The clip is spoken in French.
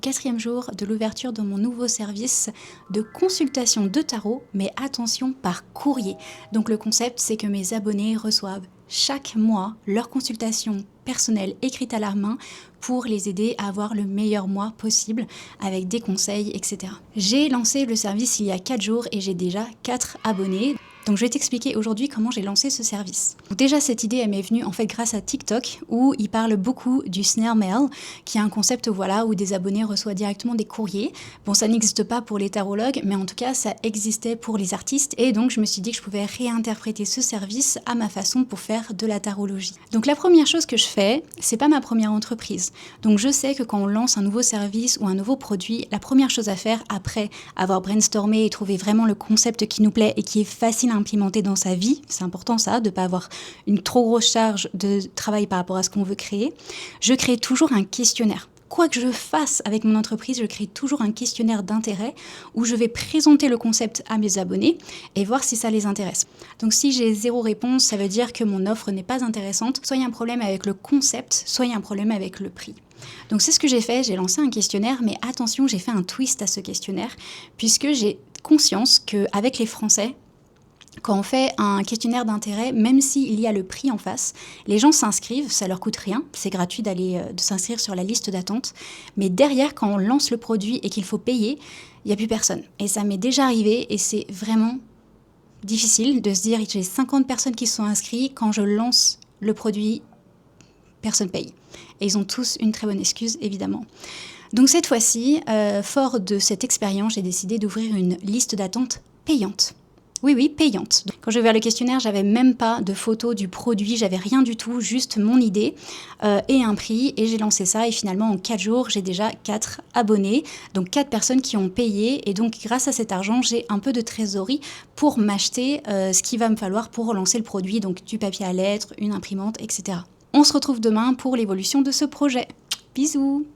4e jour de l'ouverture de mon nouveau service de consultation de tarot, mais attention, par courrier. Donc le concept, c'est que mes abonnés reçoivent chaque mois leur consultation personnelle écrite à la main pour les aider à avoir le meilleur mois possible avec des conseils, etc. J'ai lancé le service il y a 4 jours et j'ai déjà 4 abonnés. Donc je vais t'expliquer aujourd'hui comment j'ai lancé ce service. Donc déjà cette idée elle m'est venue en fait grâce à TikTok où ils parlent beaucoup du snail mail qui est un concept où des abonnés reçoivent directement des courriers. Bon ça n'existe pas pour les tarologues mais en tout cas ça existait pour les artistes et donc je me suis dit que je pouvais réinterpréter ce service à ma façon pour faire de la tarologie. Donc la première chose que je fais, c'est pas ma première entreprise. Donc je sais que quand on lance un nouveau service ou un nouveau produit, la première chose à faire après avoir brainstormé et trouvé vraiment le concept qui nous plaît et qui est facile à implémenter dans sa vie, c'est important ça, de ne pas avoir une trop grosse charge de travail par rapport à ce qu'on veut créer, je crée toujours un questionnaire. Quoi que je fasse avec mon entreprise, je crée toujours un questionnaire d'intérêt où je vais présenter le concept à mes abonnés et voir si ça les intéresse. Donc si j'ai 0 réponse, ça veut dire que mon offre n'est pas intéressante, soit il y a un problème avec le concept, soit il y a un problème avec le prix. Donc c'est ce que j'ai fait, j'ai lancé un questionnaire, mais attention, j'ai fait un twist à ce questionnaire, puisque j'ai conscience qu'avec les Français, quand on fait un questionnaire d'intérêt, même s'il y a le prix en face, les gens s'inscrivent, ça leur coûte rien, c'est gratuit de s'inscrire sur la liste d'attente. Mais derrière, quand on lance le produit et qu'il faut payer, il n'y a plus personne. Et ça m'est déjà arrivé et c'est vraiment difficile de se dire j'ai 50 personnes qui se sont inscrites, quand je lance le produit, personne paye. Et ils ont tous une très bonne excuse, évidemment. Donc cette fois-ci, fort de cette expérience, j'ai décidé d'ouvrir une liste d'attente payante. Oui, payante. Quand j'ai ouvert le questionnaire, j'avais même pas de photo du produit, j'avais rien du tout, juste mon idée et un prix. Et j'ai lancé ça et finalement en 4 jours, j'ai déjà 4 abonnés, donc 4 personnes qui ont payé. Et donc grâce à cet argent, j'ai un peu de trésorerie pour m'acheter ce qu'il va me falloir pour relancer le produit, donc du papier à lettres, une imprimante, etc. On se retrouve demain pour l'évolution de ce projet. Bisous!